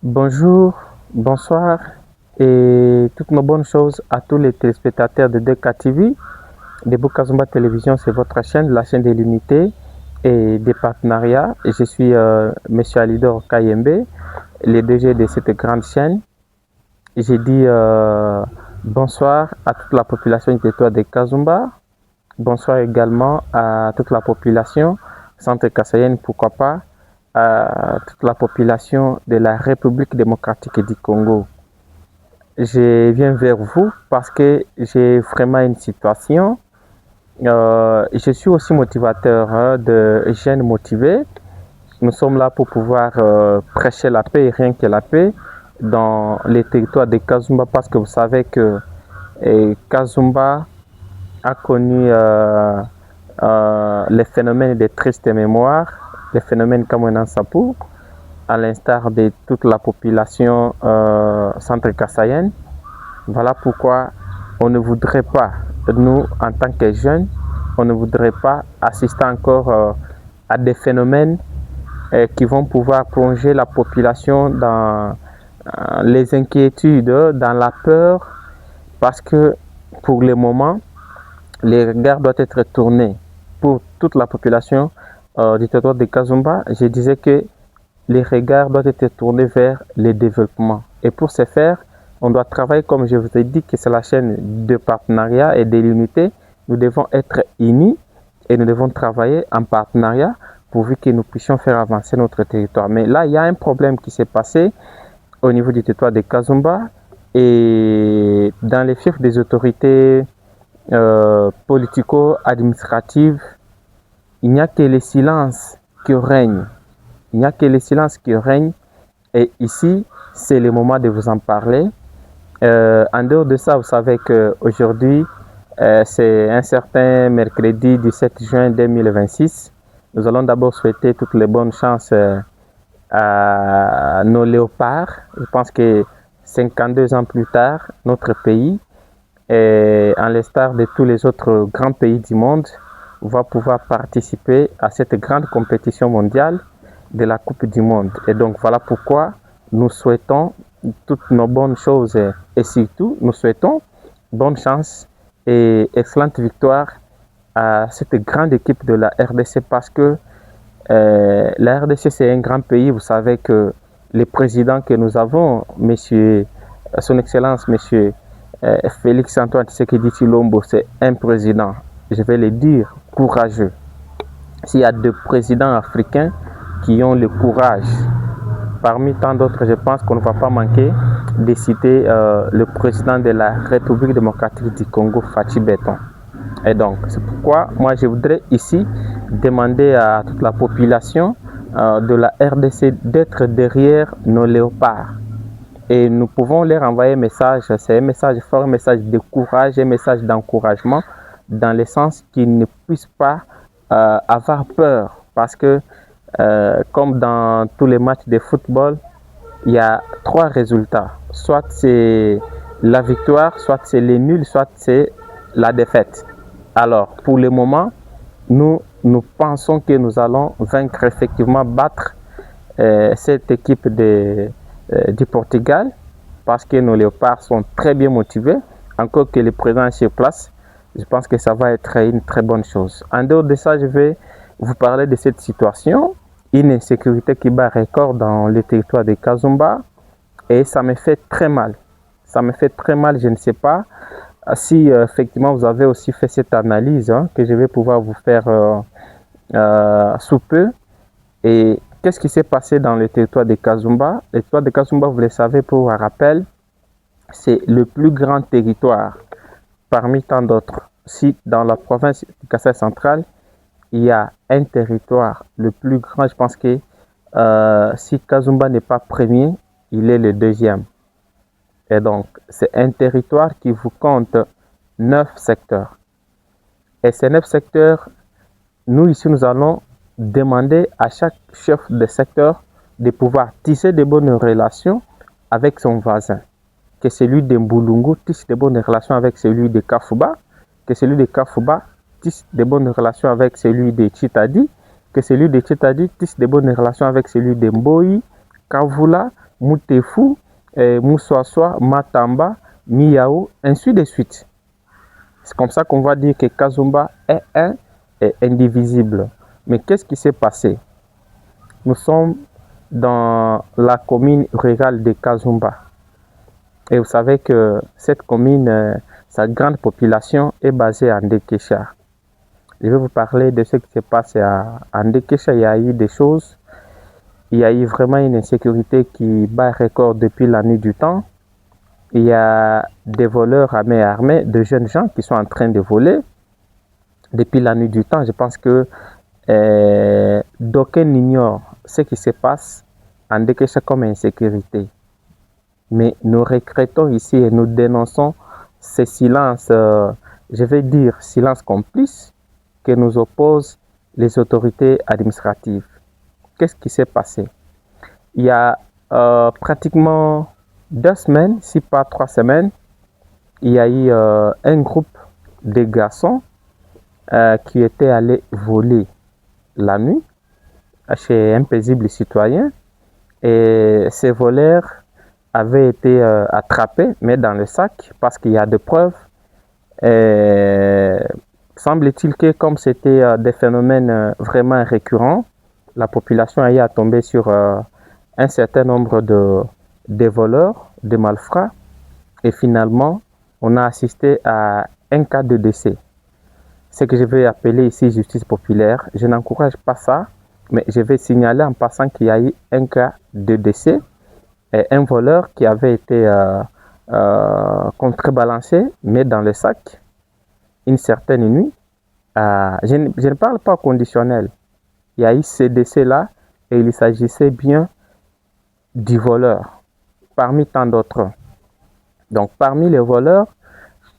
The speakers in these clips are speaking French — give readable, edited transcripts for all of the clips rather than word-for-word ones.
Bonjour, bonsoir et toutes nos bonnes choses à tous les téléspectateurs de DK TV. Debout Kazumba Télévision, c'est votre chaîne, la chaîne des limités et des partenariats. Et je suis Monsieur Alidor Kayembe, le DG de cette grande chaîne. J'ai dit bonsoir à toute la population du territoire de Kazumba. Bonsoir également à toute la population centre-kassaïenne, pourquoi pas, à toute la population de la République démocratique du Congo. Je viens vers vous parce que j'ai vraiment une situation. Je suis aussi motivateur de jeunes motivés. Nous sommes là pour pouvoir prêcher la paix et rien que la paix dans les territoires de Kazumba parce que vous savez que Kazumba a connu les phénomènes de triste mémoire, les phénomènes comme un Sapou, à l'instar de toute la population centre-kassaïenne. Voilà pourquoi on ne voudrait pas, nous en tant que jeunes, on ne voudrait pas assister encore à des phénomènes qui vont pouvoir plonger la population dans les inquiétudes, dans la peur, parce que pour le moment, les regards doivent être tournés pour toute la population du territoire de Kazumba. Je disais que les regards doivent être tournés vers le développement. Et pour ce faire, on doit travailler, comme je vous ai dit, que c'est la chaîne de partenariat et de l'unité. Nous devons être unis et nous devons travailler en partenariat pourvu que nous puissions faire avancer notre territoire. Mais là, il y a un problème qui s'est passé au niveau du territoire de Kazumba et dans les fiefs des autorités politico-administratives, il n'y a que le silence qui règne. Il n'y a que le silence qui règne. Et ici, c'est le moment de vous en parler. En dehors de ça, vous savez qu'aujourd'hui, c'est un certain mercredi 17 juin 2026. Nous allons d'abord souhaiter toutes les bonnes chances à nos léopards. Je pense que 52 ans plus tard, notre pays, en l'instar de tous les autres grands pays du monde, va pouvoir participer à cette grande compétition mondiale de la Coupe du Monde. Et donc voilà pourquoi nous souhaitons toutes nos bonnes choses et surtout nous souhaitons bonne chance et excellente victoire à cette grande équipe de la RDC parce que la RDC c'est un grand pays. Vous savez que le président que nous avons, monsieur, son excellence, monsieur Félix Antoine Tshisekedi Tshilombo, c'est un président, je vais le dire, courageux. S'il y a deux présidents africains qui ont le courage, parmi tant d'autres, je pense qu'on ne va pas manquer de citer le président de la République démocratique du Congo, Fachi Beton. Et donc, c'est pourquoi moi je voudrais ici demander à toute la population de la RDC d'être derrière nos léopards. Et nous pouvons leur envoyer un message, c'est un message fort, un message de courage, un message d'encouragement, dans le sens qu'ils ne puissent pas avoir peur. Parce que, comme dans tous les matchs de football, il y a trois résultats. Soit c'est la victoire, soit c'est le nul, soit c'est la défaite. Alors, pour le moment, nous pensons que nous allons vaincre, effectivement, battre cette équipe du Portugal parce que nos léopards sont très bien motivés. Encore que le président est sur place, je pense que ça va être une très bonne chose. En dehors de ça, je vais vous parler de cette situation, une insécurité qui bat record dans le territoire de Kazumba et ça me fait très mal. Ça me fait très mal, je ne sais pas si effectivement vous avez aussi fait cette analyse que je vais pouvoir vous faire sous peu. Et qu'est-ce qui s'est passé dans le territoire de Kazumba? Le territoire de Kazumba, vous le savez, pour un rappel, c'est le plus grand territoire parmi tant d'autres. Si dans la province du Kasaï central, il y a un territoire le plus grand, je pense que si Kazumba n'est pas premier, il est le deuxième. Et donc, c'est un territoire qui vous compte 9 secteurs. Et ces 9 secteurs, nous ici, nous allons demander à chaque chef de secteur de pouvoir tisser de bonnes relations avec son voisin. Que celui de Mbulungu tisse de bonnes relations avec celui de Kafuba, que celui de Kafuba tisse de bonnes relations avec celui de Chitadi, que celui de Chitadi tisse de bonnes relations avec celui de Mboyi, Kavula, Mutefu, Moussoassoa, Matamba, Miao, ainsi de suite. C'est comme ça qu'on va dire que Kazumba est un et indivisible. Mais qu'est-ce qui s'est passé? Nous sommes dans la commune rurale de Kazumba. Et vous savez que cette commune, sa grande population est basée à Ndekesha. Je vais vous parler de ce qui se passe à Ndekesha. Il y a eu des choses. Il y a eu vraiment une insécurité qui bat record depuis la nuit du temps. Il y a des voleurs à main armée, de jeunes gens qui sont en train de voler. Depuis la nuit du temps, je pense que d'aucuns ignorent ce qui se passe en Ndekesha comme insécurité. Mais nous regrettons ici et nous dénonçons ce silence, je vais dire silence complice, que nous opposent les autorités administratives. Qu'est-ce qui s'est passé? Il y a pratiquement 2 semaines, si pas 3 semaines, il y a eu un groupe de garçons qui étaient allés voler la nuit chez un paisible citoyen. Et ces voleurs avaient été attrapés, mais dans le sac, parce qu'il y a des preuves. Semble-t-il que comme c'était des phénomènes vraiment récurrents, la population a eu à tomber sur un certain nombre de voleurs, de malfrats, et finalement, on a assisté à un cas de décès. Ce que je vais appeler ici justice populaire, je n'encourage pas ça, mais je vais signaler en passant qu'il y a eu un cas de décès, et un voleur qui avait été contrebalancé, mais dans le sac, une certaine nuit. Je ne parle pas au conditionnel. Il y a eu ce décès-là, et il s'agissait bien du voleur, parmi tant d'autres. Donc, parmi les voleurs,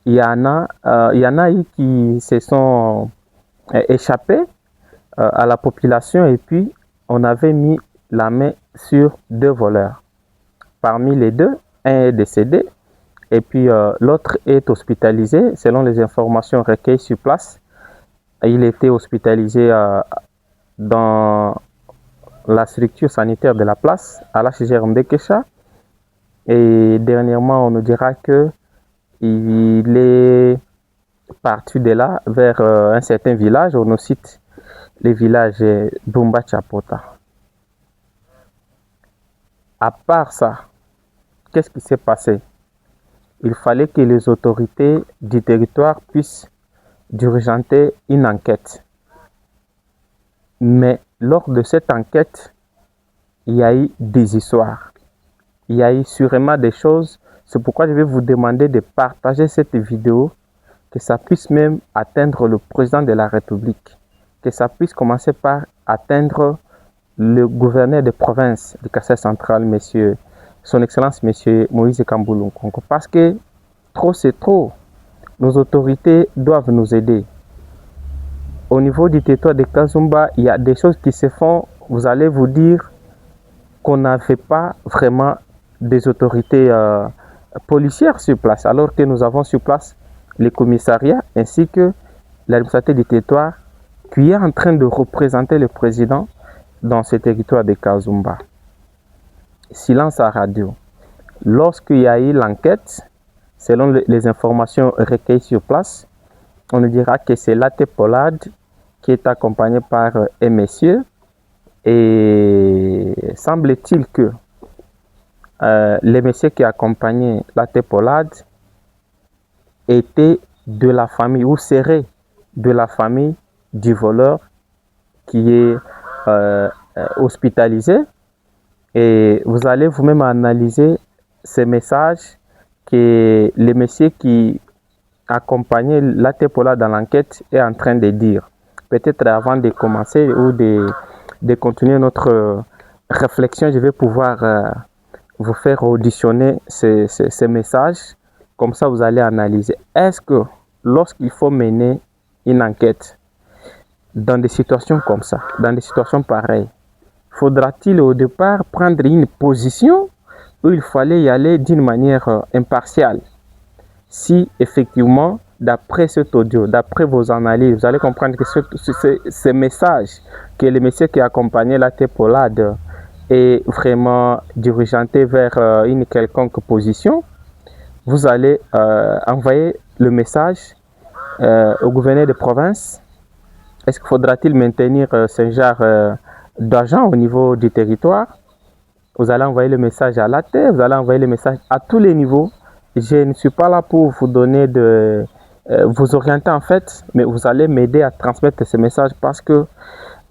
il y en a eu qui se sont échappés à la population, et puis on avait mis la main sur 2 voleurs. Parmi les 2, un est décédé et puis l'autre est hospitalisé. Selon les informations recueillies sur place, il était hospitalisé dans la structure sanitaire de la place, à l'HGR Ndekesha. Et dernièrement, on nous dira que il est parti de là vers un certain village. On nous cite le village Bumba Chapota. À part ça, qu'est-ce qui s'est passé? Il fallait que les autorités du territoire puissent diligenter une enquête. Mais lors de cette enquête, il y a eu des histoires. Il y a eu sûrement des choses. C'est pourquoi je vais vous demander de partager cette vidéo, que ça puisse même atteindre le président de la République, que ça puisse commencer par atteindre le gouverneur de province du Kasai central, monsieur, son excellence, monsieur Moïse Kambouloum Konko. Parce que trop c'est trop. Nos autorités doivent nous aider. Au niveau du territoire de Kazumba, il y a des choses qui se font. Vous allez vous dire qu'on n'avait pas vraiment des autorités policières sur place, alors que nous avons sur place les commissariats ainsi que l'administrateur du territoire qui est en train de représenter le président dans ce territoire de Kazumba. Silence à radio. Lorsqu'il y a eu l'enquête, selon les informations recueillies sur place, on nous dira que c'est Laté Polad qui est accompagné par un monsieur. Et semble-t-il que le monsieur qui accompagnait Laté Polad était de la famille ou serait de la famille du voleur qui est hospitalisé. Et vous allez vous-même analyser ces messages que le monsieur qui accompagnait Laté Polad dans l'enquête est en train de dire. Peut-être avant de commencer ou de continuer notre réflexion, je vais pouvoir vous faire auditionner ces messages. Comme ça, vous allez analyser. Est-ce que lorsqu'il faut mener une enquête dans des situations comme ça, dans des situations pareilles, faudra-t-il au départ prendre une position ou il fallait y aller d'une manière impartiale? Si effectivement, d'après cet audio, d'après vos analyses, vous allez comprendre que ce message que le monsieur qui accompagnait Laté Polad et vraiment dirigeanté vers une quelconque position, vous allez envoyer le message au gouverneur de province. Est-ce qu'il faudra-t-il maintenir ce genre d'agent au niveau du territoire? Vous allez envoyer le message à la terre, vous allez envoyer le message à tous les niveaux. Je ne suis pas là pour vous donner vous orienter en fait, mais vous allez m'aider à transmettre ce message parce que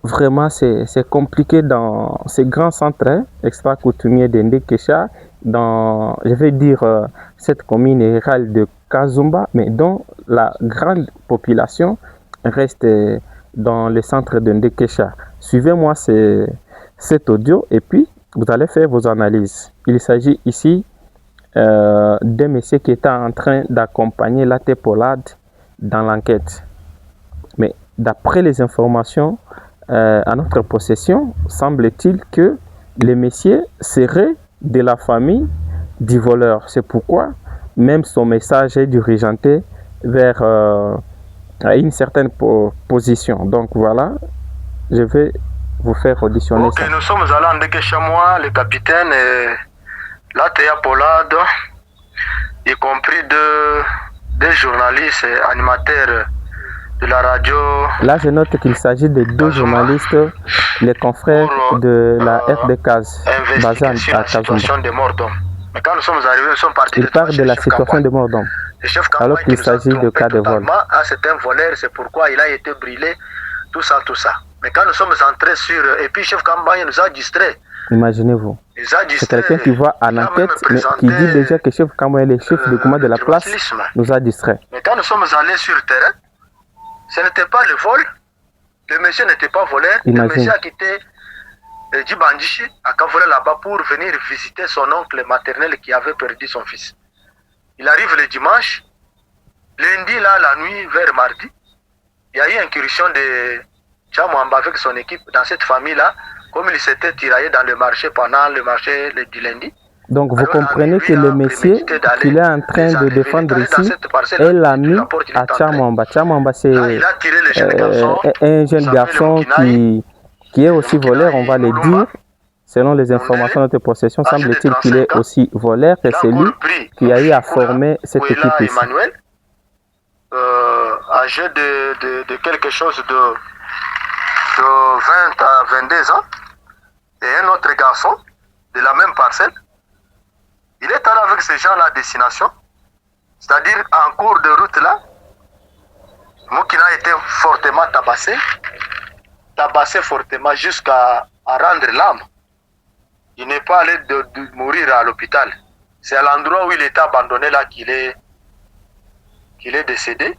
vraiment c'est compliqué dans ces grands centres extra-coutumiers de Ndekesha, dans, je vais dire, cette commune rurale de Kazumba, mais dont la grande population reste dans le centre de Ndekesha. Suivez-moi cet audio et puis vous allez faire vos analyses. Il s'agit ici d'un monsieur qui était en train d'accompagner la Tépolade dans l'enquête. Mais d'après les informations à notre possession, semble-t-il que le monsieur serait de la famille du voleur. C'est pourquoi même son message est dirigeanté vers une certaine position. Donc voilà, je vais vous faire auditionner ça. Nous sommes allés en Ndekesha, moi, le capitaine, et la Tépolade, y compris deux journalistes et animateurs de la radio. Là, je note qu'il s'agit de deux journalistes, les confrères de la RDK, basée à Kazumba. Mais quand nous sommes arrivés, nous sommes partis. Il parle de la situation de mort d'homme, alors qu'il s'agit de cas de vol. C'est un voleur, c'est pourquoi il a été brûlé, tout ça, tout ça. Mais quand nous sommes entrés sur... Et puis, chef Kambaye nous a distraits. Imaginez-vous. C'est quelqu'un qui voit à l'enquête, mais qui dit déjà que chef Kambaye, le chef de commande de la place, nous a distraits. Mais quand nous sommes allés sur le terrain, ce n'était pas le vol. Le monsieur n'était pas voleur. Le monsieur a quitté Djibandichi, a volé là-bas pour venir visiter son oncle maternel qui avait perdu son fils. Il arrive le dimanche. Lundi, là, la nuit, vers mardi, il y a eu une incursion de Tchamwamba avec son équipe dans cette famille-là, comme il s'était tiraillé dans le marché pendant le marché du lundi. Donc vous comprenez que le monsieur qu'il est en train de défendre ici est l'ami à Tchamwamba. Tchamwamba, c'est un jeune garçon qui est aussi voleur, on va le dire. Selon les informations de notre possession, semble-t-il qu'il est aussi voleur et c'est lui qui a eu à former cette équipe ici. Âgé de quelque chose de 20 à 22 ans, et un autre garçon de la même parcelle. Il est allé avec ces gens-là à destination, c'est-à-dire en cours de route là, Moukina a été fortement tabassé fortement jusqu'à rendre l'âme. Il n'est pas allé de mourir à l'hôpital. C'est à l'endroit où il était abandonné là qu'il est décédé.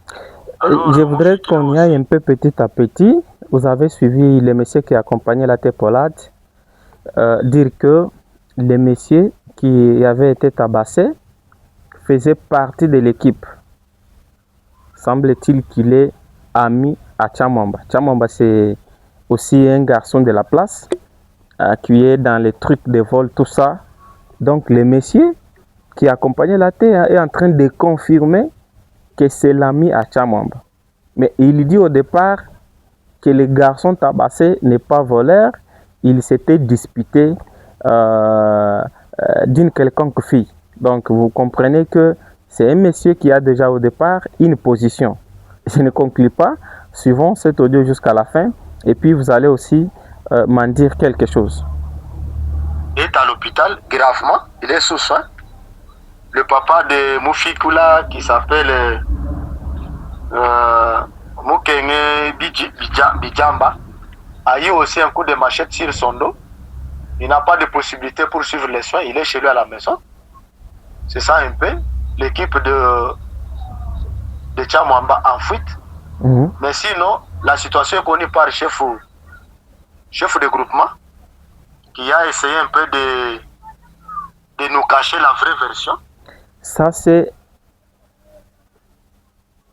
Je voudrais qu'on y aille un peu petit à petit. Vous avez suivi le monsieur qui accompagnait la Tépolade dire que le monsieur qui avait été tabassé faisait partie de l'équipe. Semble-t-il qu'il est ami à Tchamwamba. Tchamwamba, c'est aussi un garçon de la place qui est dans les trucs de vol, tout ça. Donc, le monsieur qui accompagnait la terre est en train de confirmer que c'est l'ami à Tchamwamba. Mais il dit au départ que le garçon tabassé n'est pas voleur. Il s'était disputé d'une quelconque fille. Donc, vous comprenez que c'est un monsieur qui a déjà au départ une position. Je ne conclue pas. Suivons cet audio jusqu'à la fin. Et puis, vous allez aussi m'en dire quelque chose. Il est à l'hôpital, gravement. Il est sous soin. Le papa de Moufikula, qui s'appelle Moukenge Bijamba, a eu aussi un coup de machette sur son dos. Il n'a pas de possibilité pour suivre les soins. Il est chez lui à la maison. C'est ça un peu. L'équipe de Tchamwamba en fuite. Mais sinon, la situation est connue par le chef de groupement qui a essayé un peu de nous cacher la vraie version. Ça, c'est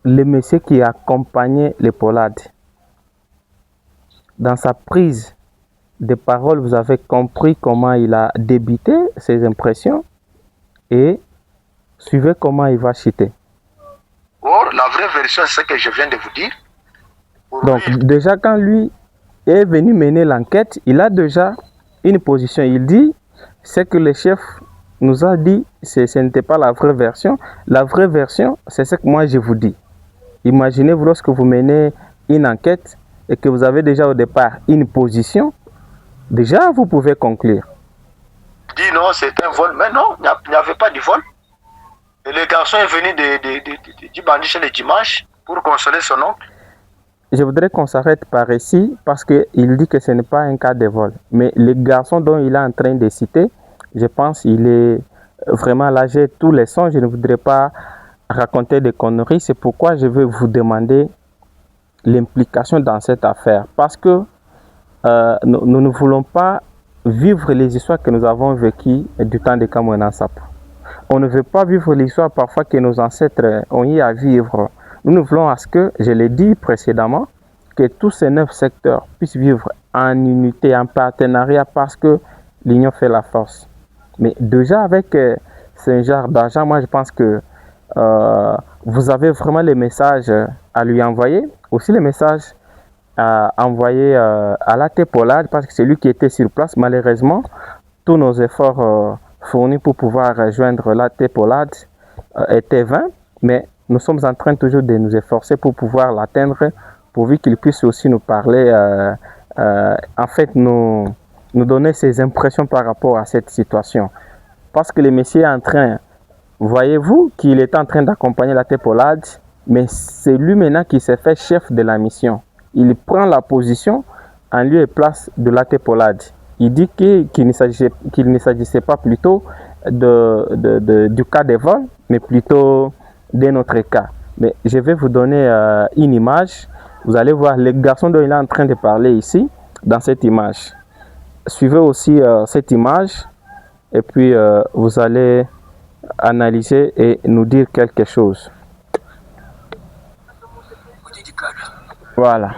le monsieur qui accompagnait les Polades. Dans sa prise de parole, vous avez compris comment il a débité ses impressions et suivez comment il va citer. Or, la vraie version, c'est ce que je viens de vous dire. Donc, déjà, quand lui est venu mener l'enquête, il a déjà une position. Il dit, c'est que le chef nous a dit, ce n'était pas la vraie version. La vraie version, c'est ce que moi je vous dis. Imaginez-vous lorsque vous menez une enquête et que vous avez déjà au départ une position, déjà vous pouvez conclure. Dit non, c'est un vol, mais non, il n'y avait pas de vol. Et le garçon est venu du bandit le dimanche pour consoler son oncle. Je voudrais qu'on s'arrête par ici parce qu'il dit que ce n'est pas un cas de vol. Mais le garçon dont il est en train de citer, je pense qu'il est vraiment là, j'ai tous les sons. Je ne voudrais pas raconter des conneries. C'est pourquoi je vais vous demander l'implication dans cette affaire. Parce que nous ne voulons pas vivre les histoires que nous avons vécues du temps de Kamwena Sapo. On ne veut pas vivre l'histoire parfois que nos ancêtres ont eu à vivre. Nous voulons à ce que, je l'ai dit précédemment, que tous ces 9 secteurs puissent vivre en unité, en partenariat, parce que l'union fait la force. Mais déjà avec ce genre d'argent, moi je pense que vous avez vraiment les messages à lui envoyer. Aussi les messages à envoyer à l'AT Polad, parce que c'est lui qui était sur place. Malheureusement, tous nos efforts fournis pour pouvoir rejoindre l'AT Polad étaient vains, mais nous sommes en train toujours de nous efforcer pour pouvoir l'atteindre, pourvu qu'il puisse aussi nous parler, en fait nous donner ses impressions par rapport à cette situation. Parce que le monsieur est en train, voyez-vous qu'il est en train d'accompagner l'AT Polad, mais c'est lui maintenant qui s'est fait chef de la mission. Il prend la position en lieu et place de l'AT Polad. Il dit qu'il ne s'agissait pas plutôt du cas des vols, mais plutôt de notre cas. Mais je vais vous donner une image. Vous allez voir le garçon dont il est en train de parler ici, dans cette image. Suivez aussi cette image et puis vous allez analyser et nous dire quelque chose. Voilà.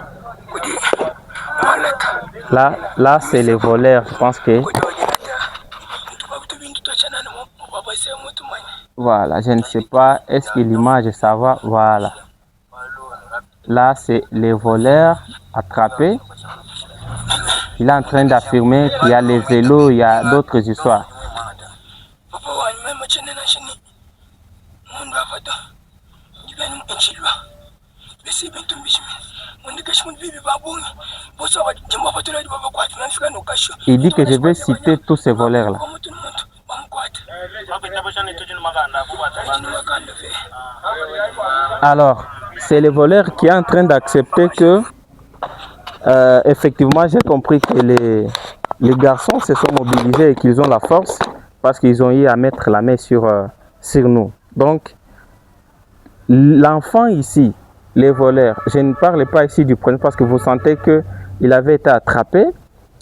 Là c'est les voleurs, je pense que... Voilà, je ne sais pas, est-ce que l'image ça va? Voilà. Là c'est les voleurs attrapés. Il est en train d'affirmer qu'il y a les vélos, il y a d'autres histoires. Il dit que je vais citer tous ces voleurs-là. Alors, c'est le voleur qui est en train d'accepter que, effectivement, j'ai compris que les garçons se sont mobilisés et qu'ils ont la force parce qu'ils ont eu à mettre la main sur nous. Donc, l'enfant ici, les voleurs, je ne parle pas ici du premier parce que vous sentez qu'il avait été attrapé.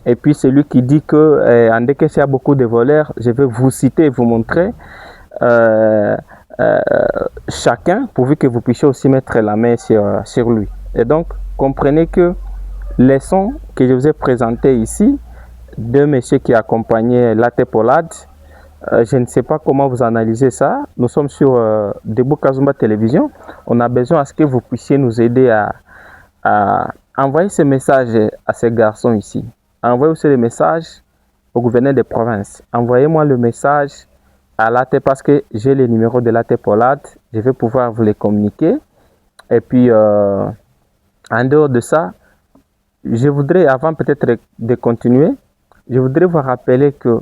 Et puis celui qui dit que en dès qu'il y a beaucoup de voleurs, je vais vous citer et vous montrer chacun, pourvu que vous puissiez aussi mettre la main sur lui. Et donc, comprenez que les sons que je vous ai présentés ici, de messieurs qui accompagnaient l'AT Polad, je ne sais pas comment vous analysez ça. Nous sommes sur Debout Kazumba Télévision. On a besoin à ce que vous puissiez nous aider à envoyer ce message à ces garçons ici. Envoyez aussi le message au gouverneur de province. Envoyez-moi le message à l'AT parce que j'ai les numéros de l'AT Polad. Je vais pouvoir vous les communiquer. Et puis, en dehors de ça, je voudrais, avant peut-être de continuer, je voudrais vous rappeler que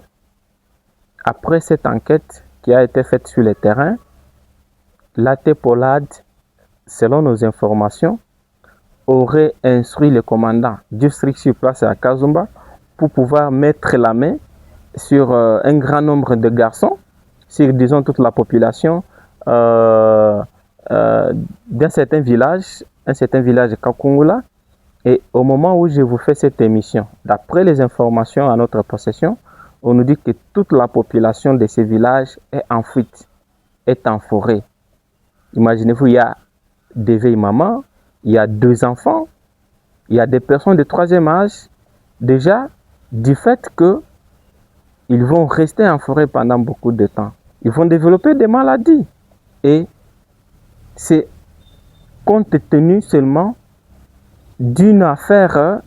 après cette enquête qui a été faite sur le terrain, l'AT Polad, selon nos informations, aurait instruit le commandant du district sur place à Kazumba pour pouvoir mettre la main sur un grand nombre de garçons, sur, disons, toute la population d'un certain village de Kakungula. Et au moment où je vous fais cette émission, d'après les informations à notre possession, on nous dit que toute la population de ces villages est en fuite, est en forêt. Imaginez-vous, il y a des vieilles mamans, il y a 2 enfants, il y a des personnes de 3e âge, déjà du fait qu'ils vont rester en forêt pendant beaucoup de temps. Ils vont développer des maladies. Et c'est compte tenu seulement d'une affaire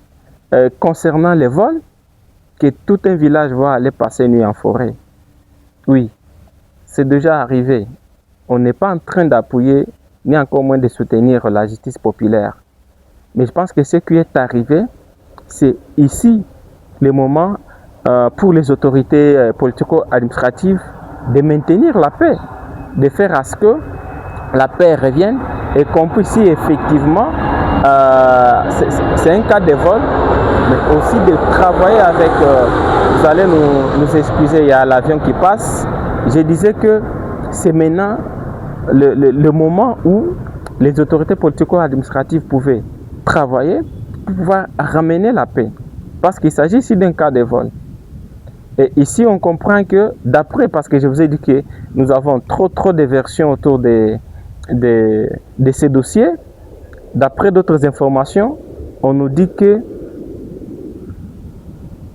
concernant les vols que tout un village va aller passer nuit en forêt. Oui, c'est déjà arrivé. On n'est pas en train d'appuyer, ni encore moins de soutenir la justice populaire. Mais je pense que ce qui est arrivé, c'est ici le moment pour les autorités politico-administratives de maintenir la paix, de faire à ce que la paix revienne et qu'on puisse, si effectivement, c'est un cas de vol, mais aussi de travailler avec, vous allez nous excuser, il y a l'avion qui passe. Je disais que c'est maintenant le moment où les autorités politico-administratives pouvaient travailler pour pouvoir ramener la paix. Parce qu'il s'agit ici d'un cas de vol. Et ici, on comprend que d'après, parce que je vous ai dit que nous avons trop de versions autour de ces dossiers, d'après d'autres informations, on nous dit que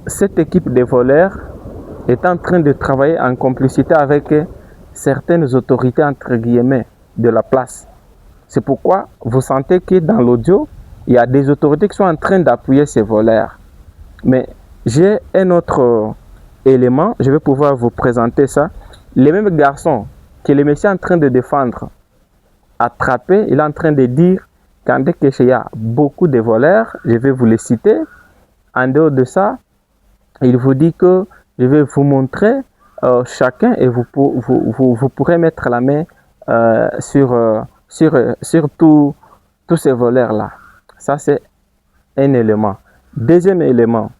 cette équipe de voleurs est en train de travailler en complicité avec certaines autorités, entre guillemets, de la place. C'est pourquoi vous sentez que dans l'audio, il y a des autorités qui sont en train d'appuyer ces voleurs. Mais j'ai un autre élément, je vais pouvoir vous présenter ça. Les mêmes garçons que le monsieur est en train de défendre, attrapé, il est en train de dire qu'en Dekesha, il y a beaucoup de voleurs, je vais vous les citer. En dehors de ça, il vous dit que je vais vous montrer chacun et vous pourrez mettre la main sur tous ces voleurs-là. Ça, c'est un élément. Deuxième élément,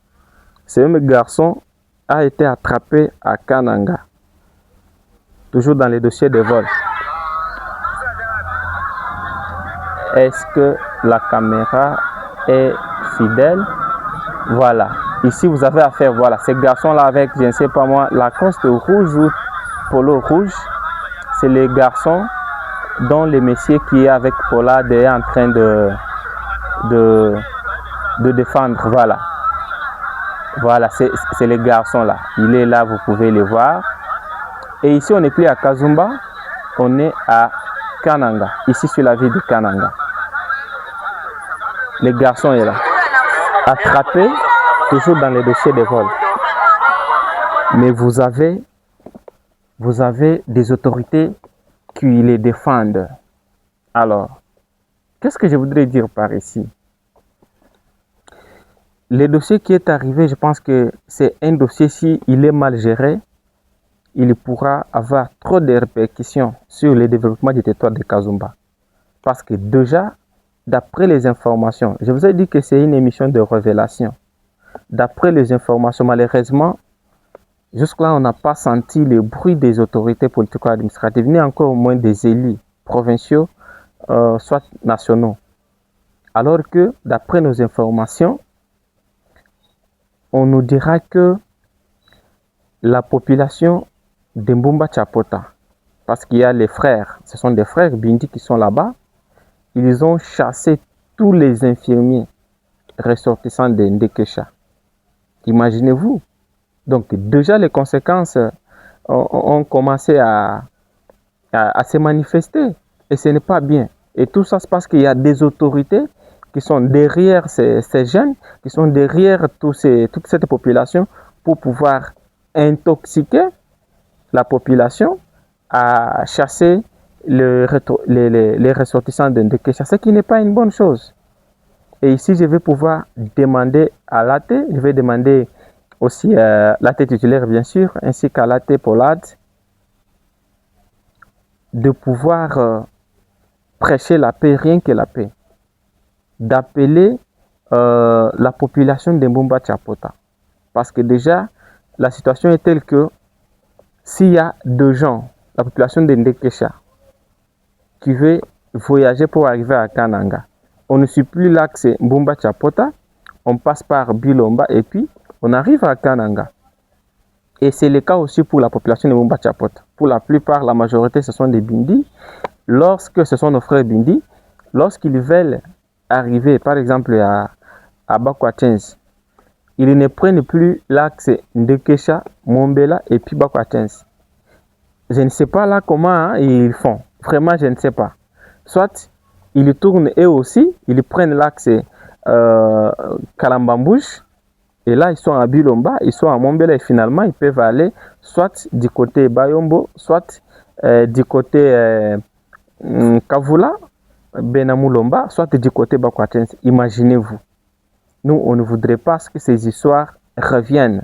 ce même garçon a été attrapé à Kananga, toujours dans les dossiers de vol. Est-ce que la caméra est fidèle? Voilà. Ici, vous avez affaire, voilà, ces garçons-là avec, je ne sais pas moi, la coste rouge ou polo rouge. C'est les garçons dont le monsieur qui est avec Pollard est en train de défendre. Voilà. Voilà, c'est les garçons-là. Il est là, vous pouvez les voir. Et ici, on n'est plus à Kazumba, on est à Kananga, ici sur la ville de Kananga. Les garçons est là, attrapés, toujours dans les dossiers de vol. Mais vous avez des autorités qui les défendent. Alors, qu'est-ce que je voudrais dire par ici? Le dossier qui est arrivé, je pense que c'est un dossier, si il est mal géré, il pourra avoir trop de répercussions sur le développement du territoire de Kazumba. Parce que déjà, d'après les informations, je vous ai dit que c'est une émission de révélation. D'après les informations, malheureusement, jusque-là, on n'a pas senti le bruit des autorités politico-administratives, ni encore moins des élus provinciaux, soit nationaux. Alors que, d'après nos informations, on nous dira que la population de Mbumba Chapota, parce qu'il y a les frères, ce sont des frères Bindi qui sont là-bas, ils ont chassé tous les infirmiers ressortissants de Ndekesha. Imaginez-vous. Donc déjà les conséquences ont commencé à se manifester et ce n'est pas bien. Et tout ça c'est parce qu'il y a des autorités qui sont derrière ces jeunes, qui sont derrière toute cette population pour pouvoir intoxiquer la population à chasser les ressortissants de Ndekesha, ce qui n'est pas une bonne chose. Et ici, je vais pouvoir demander à l'AT, je vais demander aussi à l'AT titulaire, bien sûr, ainsi qu'à l'AT Pollard, de pouvoir prêcher la paix, rien que la paix, d'appeler la population de Mbumba Chapota. Parce que déjà, la situation est telle que s'il y a deux gens, la population de Ndekesha, qui veut voyager pour arriver à Kananga, on ne suit plus l'axe Mbumba Chapota, on passe par Bilomba et puis on arrive à Kananga. Et c'est le cas aussi pour la population de Mbumba Chapota. Pour la plupart, la majorité, ce sont des Bindi. Lorsque ce sont nos frères Bindi, lorsqu'ils veulent arriver, par exemple, à Bakwatens, ils ne prennent plus l'axe Ndekesha, Mombela et puis Bakwatens. Je ne sais pas là comment ils font. Vraiment, je ne sais pas. Soit ils tournent eux aussi, ils prennent l'axe Kalambambouche Et là, ils sont à Bilomba, ils sont à Mombela et finalement, ils peuvent aller soit du côté Bayombo, soit du côté Kavula, Benamulomba, soit du côté Bakwatense. Imaginez-vous. Nous, on ne voudrait pas que ces histoires reviennent.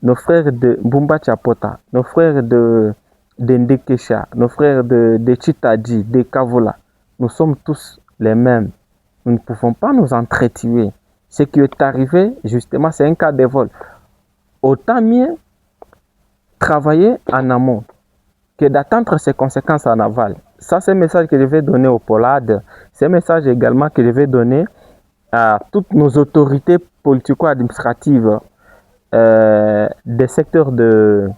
Nos frères de Mbumba Chapota, nos frères de Ndekesha, nos frères de Chitadji, de Kavula, nous sommes tous les mêmes. Nous ne pouvons pas nous entretuer. Ce qui est arrivé, justement, c'est un cas de vol. Autant mieux travailler en amont que d'attendre ses conséquences en aval. Ça, c'est un message que je vais donner aux Polades. C'est un message également que je vais donner à toutes nos autorités politico-administratives des secteurs de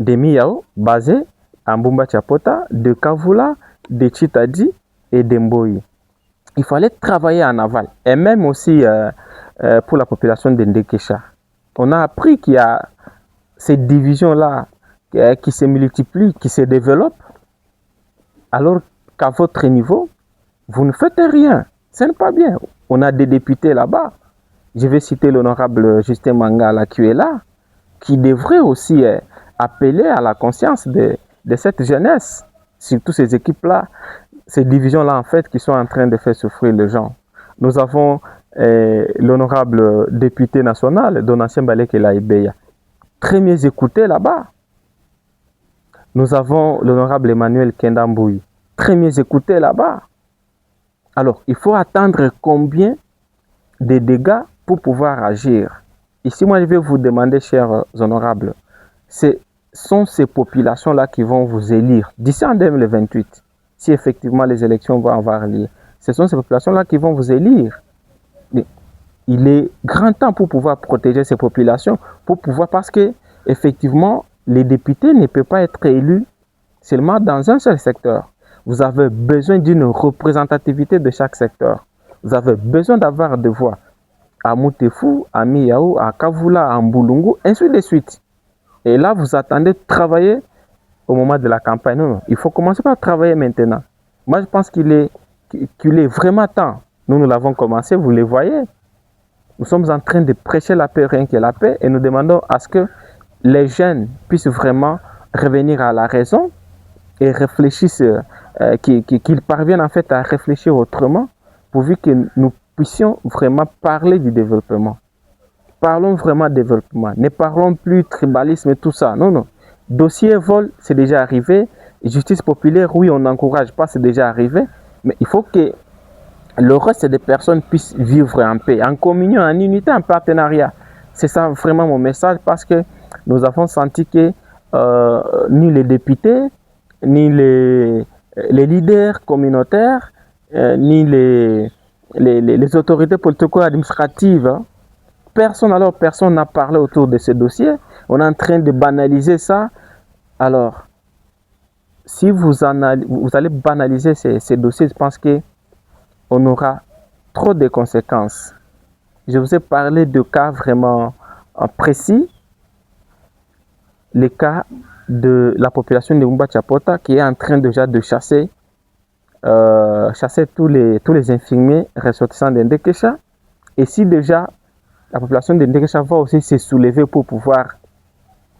Miao, basés à Mbumba Chapota, de Kavula, de Chitadji et de Mboyi. Il fallait travailler en aval. Et même aussi pour la population de Ndekesha. On a appris qu'il y a cette division-là qui se multiplie, qui se développe, alors qu'à votre niveau, vous ne faites rien. Ce n'est pas bien. On a des députés là-bas. Je vais citer l'honorable Justin Mangala qui est là, qui devrait aussi appeler à la conscience de cette jeunesse, surtout ces équipes-là, ces divisions-là en fait, qui sont en train de faire souffrir les gens. Nous avons l'honorable député national, Donatien Balekela Ibeya, très mieux écouté là-bas. Nous avons l'honorable Emmanuel Kendamboui, très mieux écouté là-bas. Alors, il faut attendre combien de dégâts pour pouvoir agir. Ici, moi, je vais vous demander, chers honorables, ce sont ces populations-là qui vont vous élire d'ici en 2028, si effectivement les élections vont avoir lieu. Ce sont ces populations-là qui vont vous élire. Mais il est grand temps pour pouvoir protéger ces populations, pour pouvoir, parce que effectivement, les députés ne peuvent pas être élus seulement dans un seul secteur. Vous avez besoin d'une représentativité de chaque secteur. Vous avez besoin d'avoir des voix à Moutefou, à Miao, à Kavula, à Mbulungu, ainsi de suite. Et là, vous attendez de travailler au moment de la campagne. Non, il faut commencer par travailler maintenant. Moi, je pense qu'il est vraiment temps. Nous l'avons commencé, vous le voyez. Nous sommes en train de prêcher la paix, rien que la paix, et nous demandons à ce que les jeunes puissent vraiment revenir à la raison et réfléchissent, qu'ils parviennent en fait à réfléchir autrement, pourvu que nous puissions vraiment parler du développement. Parlons vraiment développement. Ne parlons plus tribalisme et tout ça. Non, non. Dossier vol, c'est déjà arrivé. Justice populaire, oui, on n'encourage pas, c'est déjà arrivé. Mais il faut que le reste des personnes puissent vivre en paix, en communion, en unité, en partenariat. C'est ça vraiment mon message, parce que nous avons senti que ni les députés, ni les leaders communautaires, ni les autorités politico-administratives, personne n'a parlé autour de ce dossier. On est en train de banaliser ça. Alors, si vous allez banaliser ces dossiers, je pense qu'on aura trop de conséquences. Je vous ai parlé de cas vraiment précis. Les cas de la population de Mbumba Chapota qui est en train déjà de chasser tous les infirmiers ressortissants de Ndekesha. Et si déjà la population de Ndekesha va aussi se soulever pour pouvoir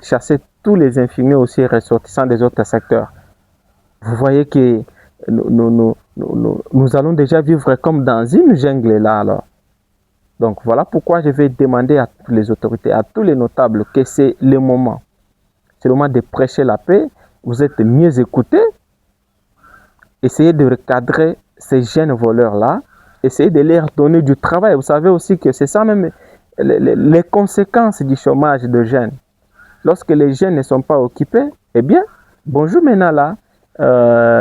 chasser tous les infirmiers aussi ressortissants des autres secteurs, vous voyez que nous allons déjà vivre comme dans une jungle là alors. Donc voilà pourquoi je vais demander à toutes les autorités, à tous les notables, que c'est le moment. C'est le moment de prêcher la paix. Vous êtes mieux écoutés. Essayez de recadrer ces jeunes voleurs-là. Essayez de leur donner du travail. Vous savez aussi que c'est ça même les conséquences du chômage de jeunes. Lorsque les jeunes ne sont pas occupés, eh bien, bonjour maintenant là,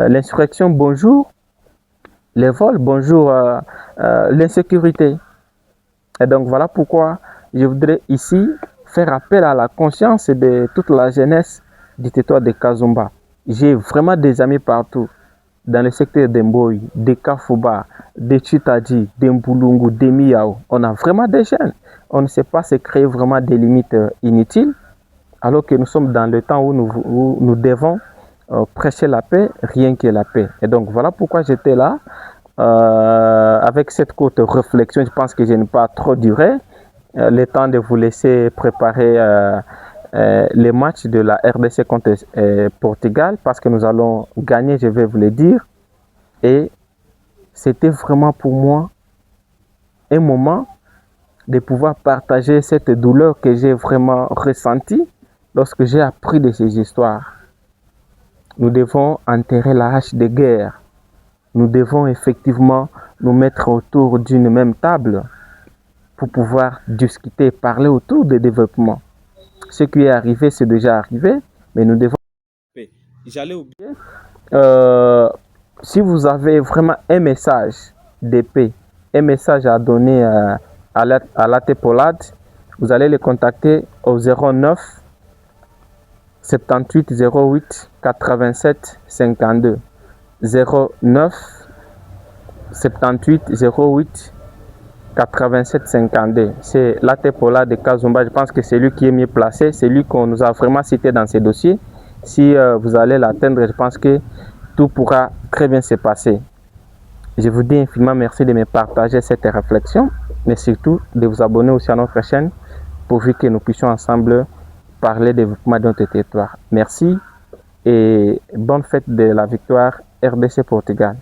l'insurrection, bonjour, les vols, bonjour, l'insécurité. Et donc voilà pourquoi je voudrais ici faire appel à la conscience de toute la jeunesse du territoire de Kazumba. J'ai vraiment des amis partout, dans le secteur de Mboyi, de Kafuba, de Chitadji, de Mbulungu, de Miao. On a vraiment des jeunes. On ne sait pas se créer vraiment des limites inutiles, alors que nous sommes dans le temps où nous devons prêcher la paix, rien que la paix. Et donc voilà pourquoi j'étais là, avec cette courte réflexion. Je pense que je n'ai pas trop duré. le temps de vous laisser préparer les matchs de la RDC contre Portugal parce que nous allons gagner, je vais vous le dire. Et c'était vraiment pour moi un moment de pouvoir partager cette douleur que j'ai vraiment ressentie lorsque j'ai appris de ces histoires. Nous devons enterrer la hache de guerre. Nous devons effectivement nous mettre autour d'une même table pour pouvoir discuter, parler autour du développement. Ce qui est arrivé, c'est déjà arrivé, mais nous devons... J'allais oublier. Si vous avez vraiment un message de paix, un message à donner à l'AT Polad, vous allez les contacter au 09 78 08 87 52. 09 78 08 87 52. C'est l'AT Polad de Kazumba. Je pense que c'est lui qui est mieux placé. C'est lui qu'on nous a vraiment cité dans ces dossiers. Si vous allez l'atteindre, je pense que tout pourra très bien se passer. Je vous dis infiniment merci de me partager cette réflexion, mais surtout de vous abonner aussi à notre chaîne pourvu que nous puissions ensemble parler du développement de notre territoire. Merci et bonne fête de la victoire RDC Portugal.